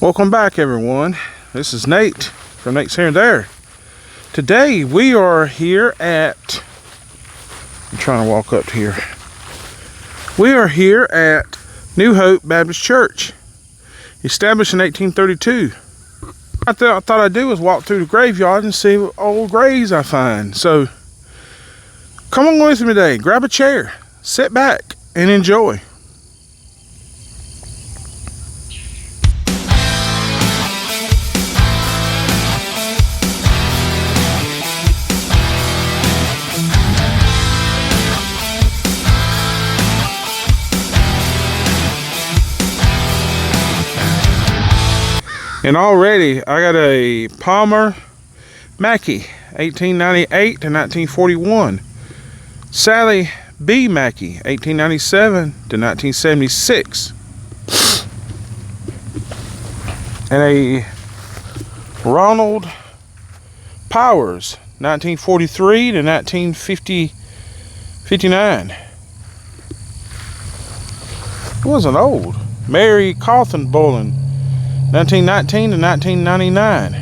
Welcome back, everyone. This is Nate from Nate's Here and There. Today we are here at, I'm trying to walk up to here. We are here at New Hope Baptist Church, established in 1832. I thought I'd do is walk through the graveyard and see what old graves I find. So come on with me today. Grab a chair, sit back, and enjoy. And already I got a Palmer Mackey, 1898 to 1941. Sally B. Mackey, 1897 to 1976. And a Ronald Powers, 1943 to 1959. It wasn't old. Mary Cawthon Bolin, 1919 to 1999.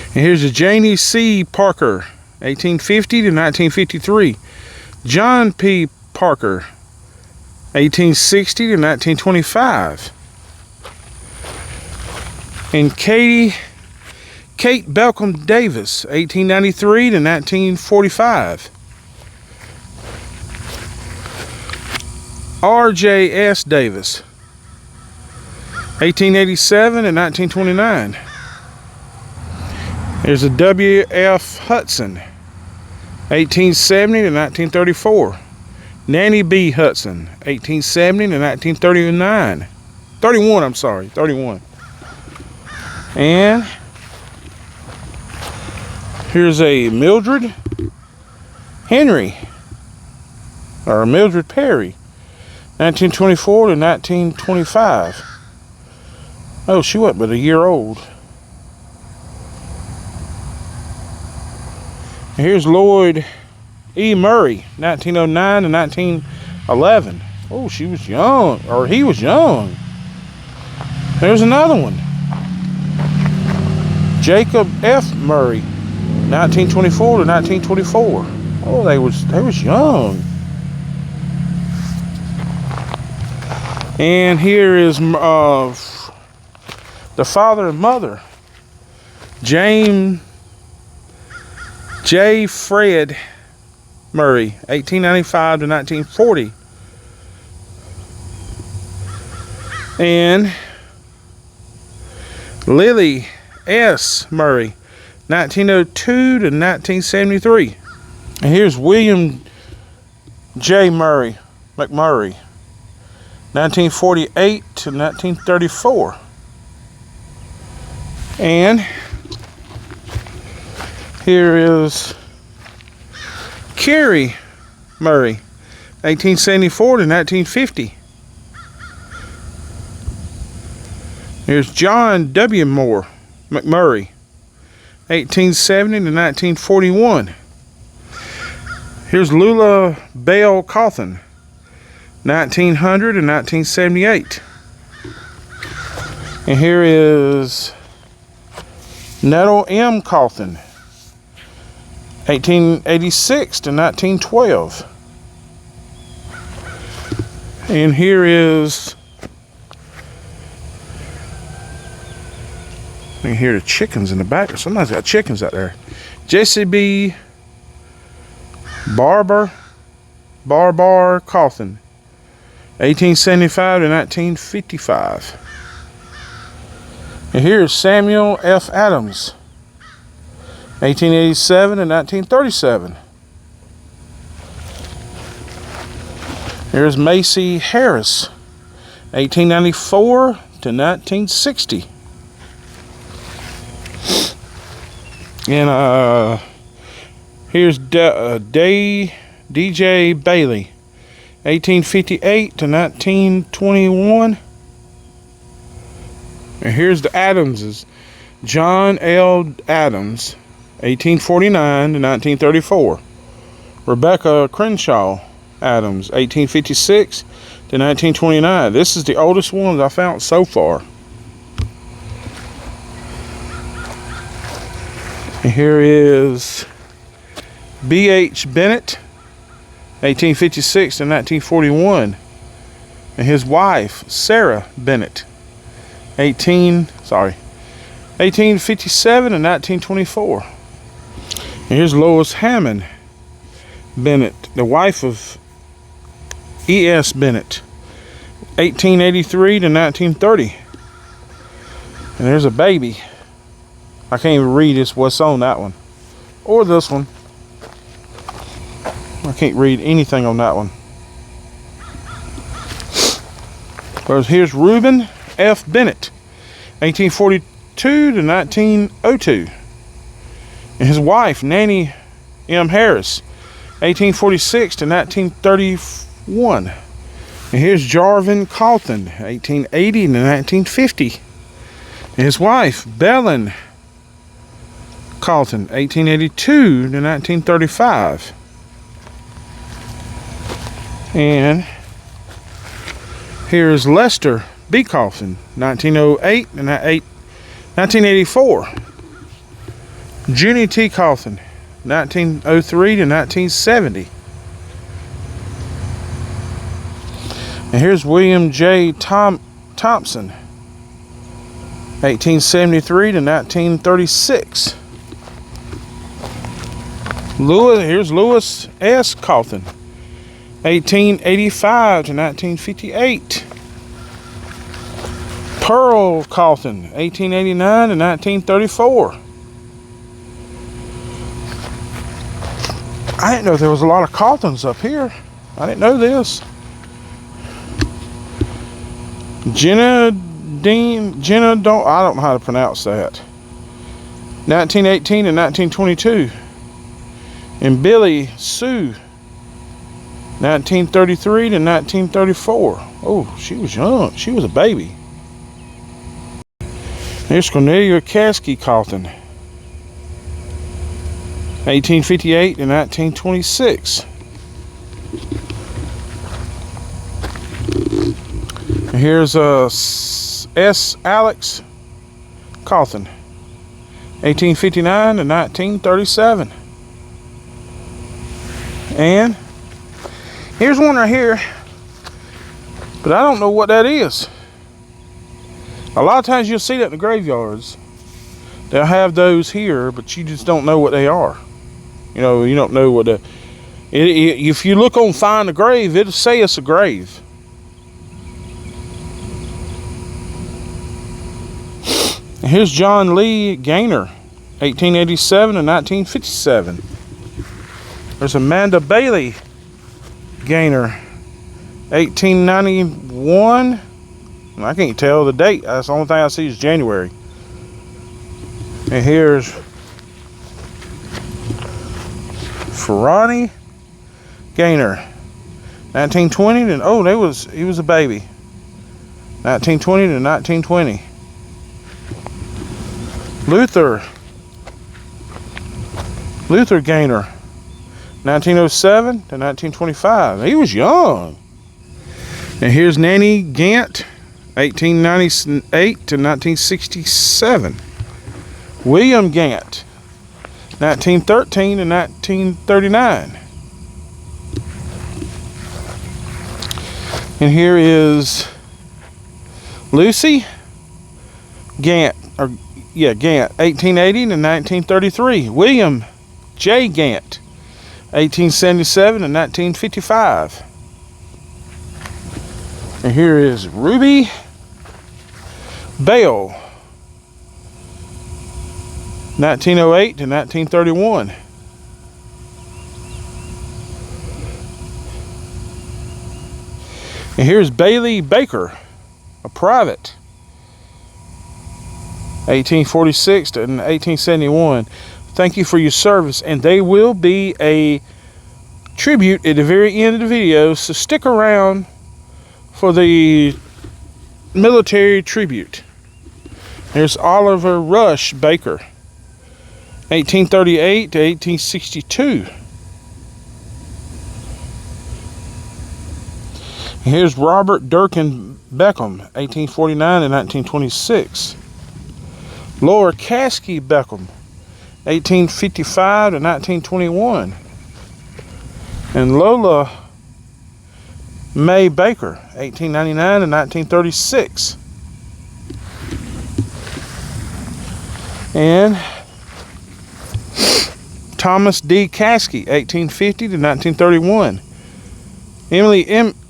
And here's a Janie C. Parker, 1850 to 1953. John P. Parker, 1860 to 1925. And Kate Belcom Davis, 1893 to 1945. R.J.S. Davis, 1887 and 1929. There's a W.F. Hudson, 1870 to 1934. Nanny B. Hudson, 1870 to 1939. 31. And here's a Mildred Henry, or Mildred Perry, 1924 to 1925. Oh, she wasn't but a year old. And here's Lloyd E. Murray, 1909 to 1911. Oh, she was young, or he was young. There's another one. Jacob F. Murray, 1924 to 1924. Oh, they was young. And here is the father and mother, James J. Fred Murray, 1895 to 1940. And Lily S. Murray, 1902 to 1973. And here's William J. McMurray, 1948 to 1934. And here is Carrie Murray, 1874 to 1950. Here's John W. McMurray, 1870 to 1941. Here's Lula Bell Cawthon, 1900 to 1978. And here is Nettle M. Cawthon, 1886 to 1912. And here is, you can hear the chickens in the back. Somebody's got chickens out there. Jesse B. Barbar Cawthon, 1875 to 1955. And here's Samuel F. Adams, 1887 to 1937. Here's Macy Harris, 1894 to 1960. And here's D.J. Bailey, 1858 to 1921. And here's the Adamses. John L. Adams, 1849 to 1934. Rebecca Crenshaw, Adams, 1856 to 1929. This is the oldest one I found so far. And here is B.H. Bennett, 1856 to 1941. And his wife, Sarah Bennett, 1857 to 1924. And here's Lois Hammond Bennett, the wife of E.S. Bennett, 1883 to 1930. And there's a baby. I can't even read what's on that one. Or this one. I can't read anything on that one. But here's Reuben F. Bennett, 1842 to 1902. And his wife, Nanny M. Harris, 1846 to 1931. And here's Jarvin Calton, 1880 to 1950. And his wife, Belen Calton, 1882 to 1935. And here's Lester B. Calton, 1908 and 1984. Junie T. Calton, 1903 to 1970. And here's William J. Thompson, 1873 to 1936. Here's Lewis S. Calton, 1885 to 1958. Pearl Calton, 1889 to 1934. I didn't know there was a lot of Caltons up here. I didn't know this. I don't know how to pronounce that. 1918 to 1922. And Billy Sue, 1933 to 1934. Oh, she was young. She was a baby. Here's Cornelia Caskey Calton, 1858 to 1926. And here's S. Alex Calton, 1859 to 1937. And here's one right here, but I don't know what that is. A lot of times you'll see that in the graveyards. They'll have those here, but you just don't know what they are. You know, you don't know what if you look on Find a Grave, it'll say it's a grave. And here's John Lee Gaynor, 1887 to 1957. There's Amanda Bailey Gaynor, 1891. I can't tell the date. That's the only thing I see is January. And here's Ferrani Gaynor, 1920 to, oh, he was a baby. 1920 to 1920. Luther Gaynor, 1907 to 1925. He was young. And here's Nanny Gant, 1898 to 1967. William Gant, 1913 to 1939. And here is Lucy Gant, Gant, 1880 to 1933. William J. Gant, 1877 to 1955. And here is Ruby Bell, 1908 to 1931. And here's Bailey Baker, a private, 1846 to 1871. Thank you for your service, and there will be a tribute at the very end of the video, so stick around for the military tribute. There's Oliver Rush Baker, 1838 to 1862. Here's Robert Durkin Beckham, 1849 to 1926. Laura Caskey Beckham, 1855 to 1921. And Lola May Baker, 1899 to 1936. And Thomas D. Caskey, 1850 to 1931.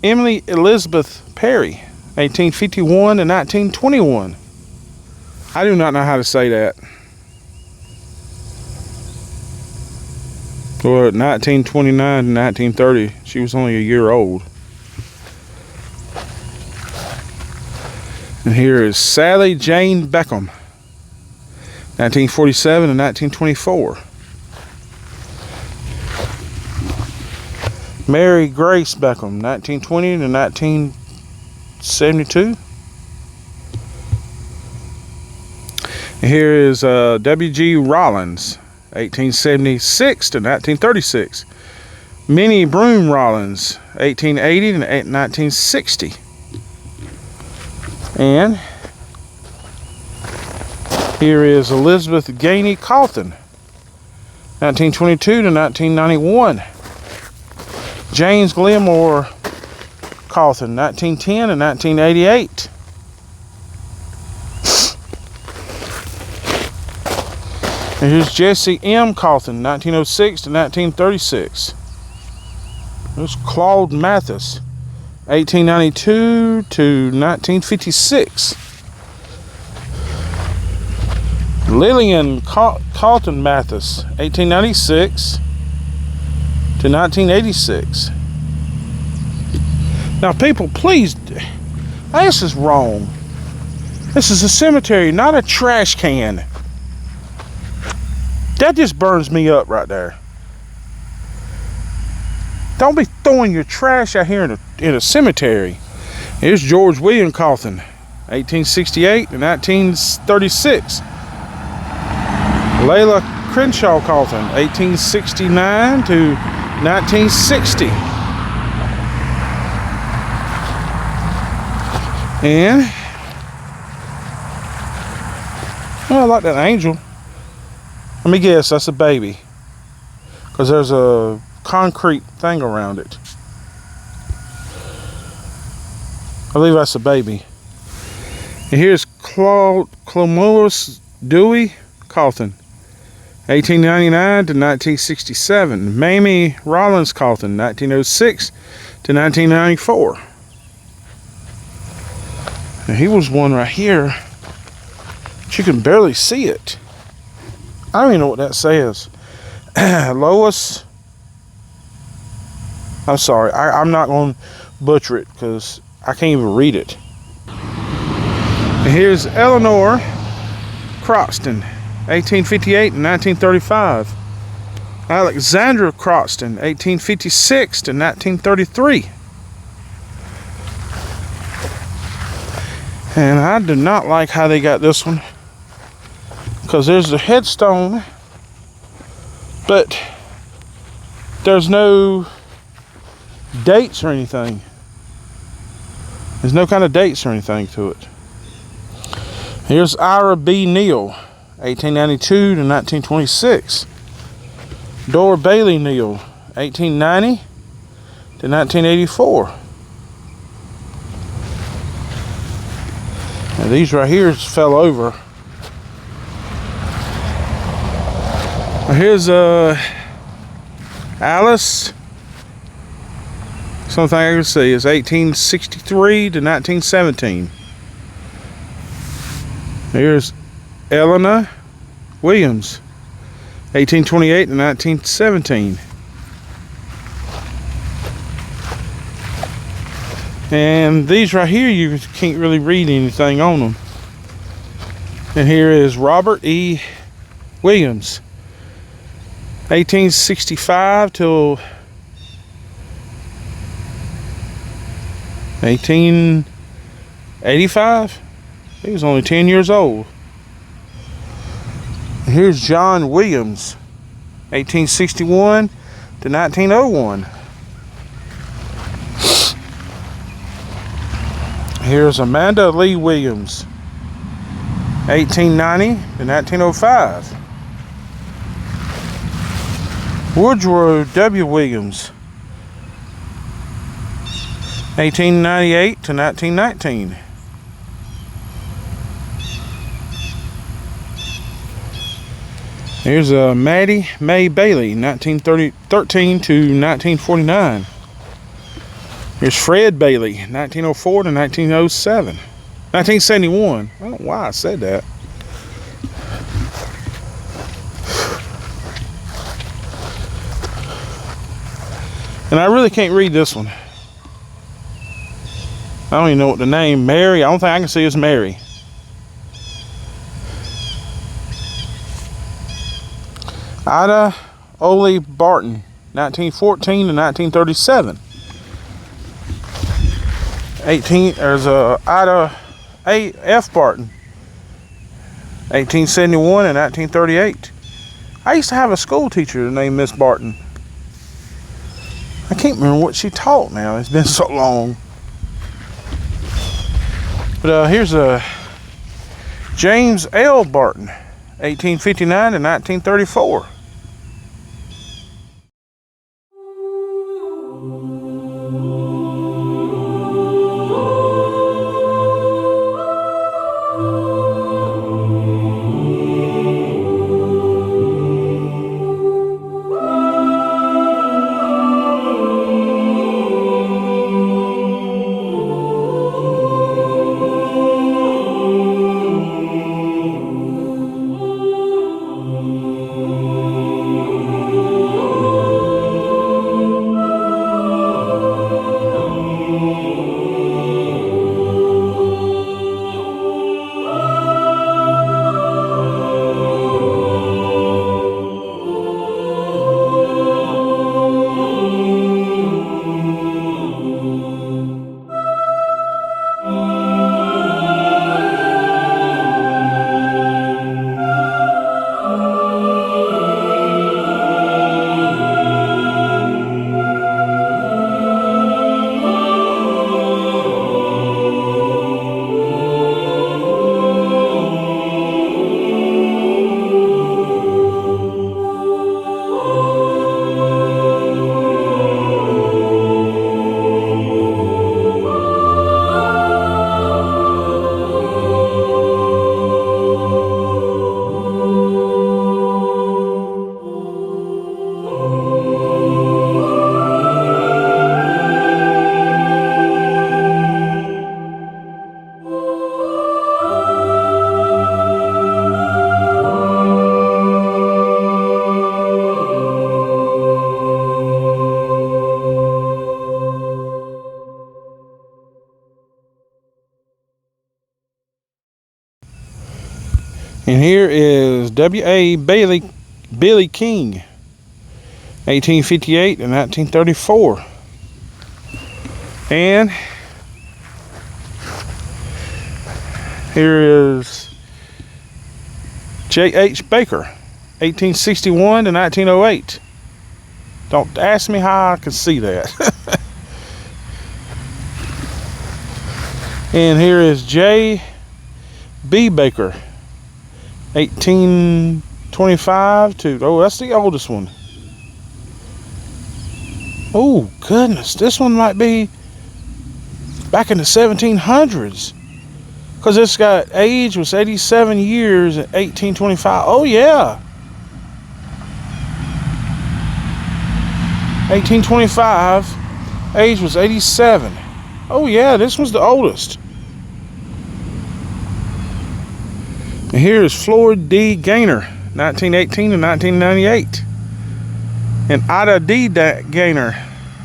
Emily Elizabeth Perry, 1851 to 1921. I do not know how to say that. Or 1929 to 1930. She was only a year old. And here is Sally Jane Beckham, 1947 to 1924. Mary Grace Beckham, 1920 to 1972. And here is W.G. Rollins, 1876 to 1936. Minnie Broom Rollins, 1880 to 1960. And here is Elizabeth Gainey Calton, 1922 to 1991. James Gilmore Calton, 1910 to 1988. And here's Jesse M. Calton, 1906 to 1936. There's Claude Mathis, 1892 to 1956. Lillian Calton Mathis, 1896 to 1986. Now, people, please, this is wrong. This is a cemetery, not a trash can. That just burns me up right there. Don't be throwing your trash out here in a cemetery. Here's George William Calton, 1868 to 1936. Layla Crenshaw Calton, 1869 to 1960. And I like that angel. Let me guess, that's a baby, because there's a concrete thing around it. I believe that's a baby. And here's Clomulus Dewey Calton, 1899 to 1967. Mamie Rollins Calton, 1906 to 1994. And he was one right here, but you can barely see it. I don't even know what that says. Lois. I'm sorry. I'm not going to butcher it because I can't even read it. And here's Eleanor Croxton, 1858 and 1935. Alexandra Croxton, 1856 to 1933. And I do not like how they got this one, because there's a headstone, but there's no dates or anything. There's no kind of dates or anything to it. Here's Ira B. Neal, 1892 to 1926. Dora Bailey Neal, 1890 to 1984. Now these right here fell over. Here's Alice. Something I can see is 1863 to 1917. Here's Eleanor Williams, 1828 to 1917. And these right here, you can't really read anything on them. And here is Robert E. Williams, 1865 till 1885. He was only 10 years old. And here's John Williams, 1861 to 1901. Here's Amanda Lee Williams, 1890 to 1905. Woodrow W. Williams, 1898 to 1919. Here's Maddie Mae Bailey, 1913 to 1949. Here's Fred Bailey, 1904 to 1907. 1971. I don't know why I said that. And I really can't read this one. I don't even know what the name, Mary, I don't think I can see it's Mary. Ida Ole Barton, 1914 to 1937. There's Ida A. F. Barton, 1871 and 1938. I used to have a school teacher named Miss Barton. I can't remember what she taught now. It's been so long. But here's James L. Barton, 1859 to 1934. And here is W.A. Billy King, 1858 and 1934. And here is J.H. Baker, 1861 to 1908. Don't ask me how I could see that. And here is J.B. Baker, 1825 to, oh, that's the oldest one. Oh, goodness, this one might be back in the 1700s. Because it's got age was 87 years at 1825. Oh, yeah. 1825, age was 87. Oh, yeah, this was the oldest. And here is Floyd D. Gaynor, 1918 to 1998. And Ida D. Gaynor,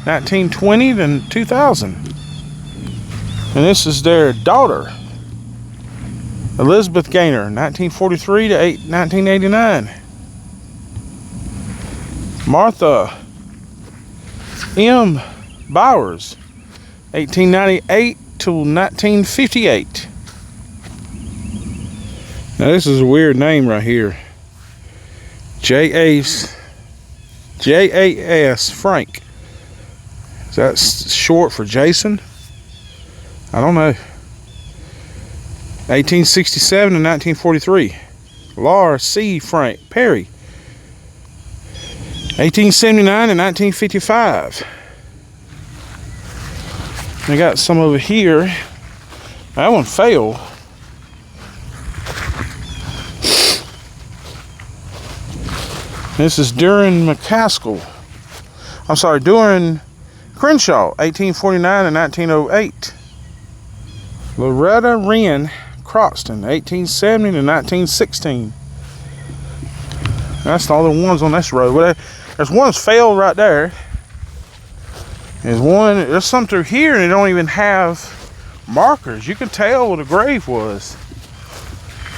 1920 to 2000. And this is their daughter, Elizabeth Gaynor, 1943 to 1989. Martha M. Bowers, 1898 to 1958. Now this is a weird name right here. J.A.S. Frank. Is that short for Jason? I don't know. 1867 to 1943. Laura C. Frank Perry, 1879 to 1955. I got some over here. That one failed. This is during McCaskill. I'm sorry, during Crenshaw, 1849 to 1908. Loretta Wren Croxton, 1870 to 1916. That's all the ones on this road. Well, there's one's failed right there. There's some through here and they don't even have markers. You can tell what a grave was.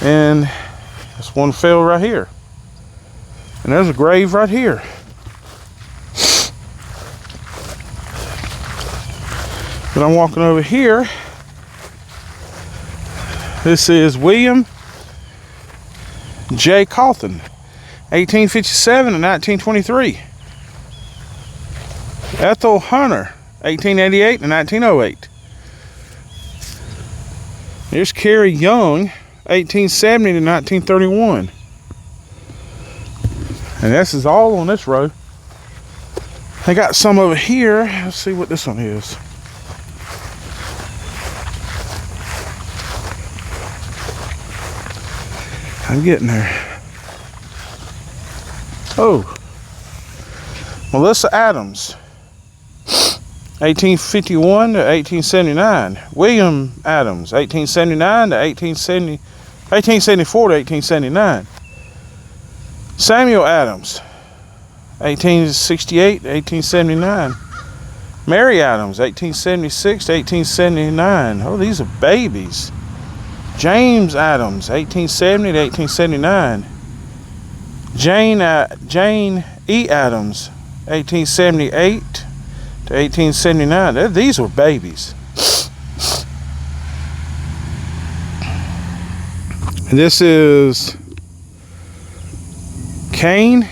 And there's one failed right here. And there's a grave right here. But I'm walking over here. This is William J. Cawthon, 1857 to 1923. Ethel Hunter, 1888 to 1908. Here's Carrie Young, 1870 to 1931. And this is all on this road. I got some over here. Let's see what this one is. I'm getting there. Oh, Melissa Adams, 1851 to 1879. William Adams, 1879 to 1874 to 1879. Samuel Adams, 1868 to 1879. Mary Adams, 1876 to 1879. Oh, these are babies. James Adams, 1870 to 1879. Jane E. Adams, 1878 to 1879. These were babies. And this is Kane,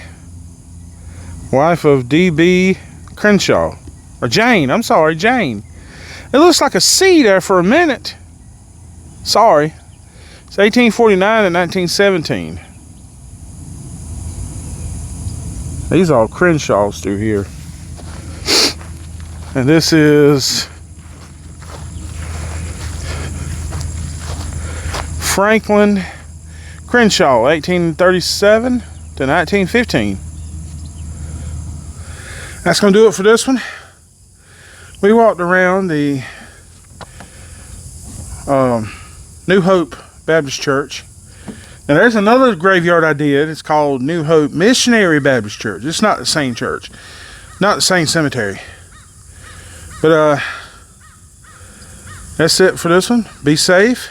wife of D.B. Crenshaw. Or Jane, I'm sorry, Jane. It looks like a C there for a minute. Sorry. It's 1849 to 1917. These are all Crenshaws through here. And this is Franklin Crenshaw, 1837 to 1915. That's going to do it for this one. We walked around the New Hope Baptist Church. Now there's another graveyard I did. It's called New Hope Missionary Baptist Church. It's not the same church. Not the same cemetery. But that's it for this one. Be safe.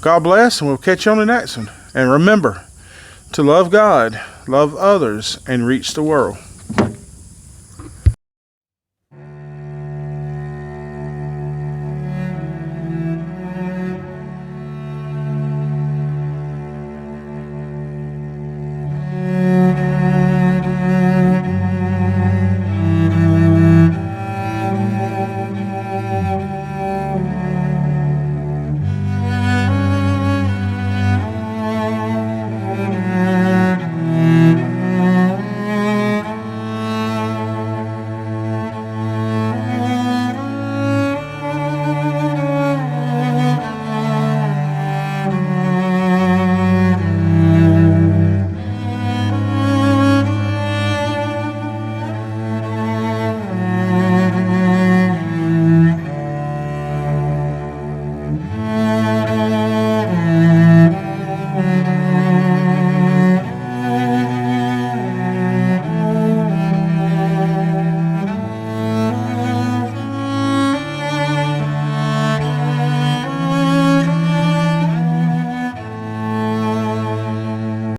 God bless, and we'll catch you on the next one. And remember to love God, love others, and reach the world.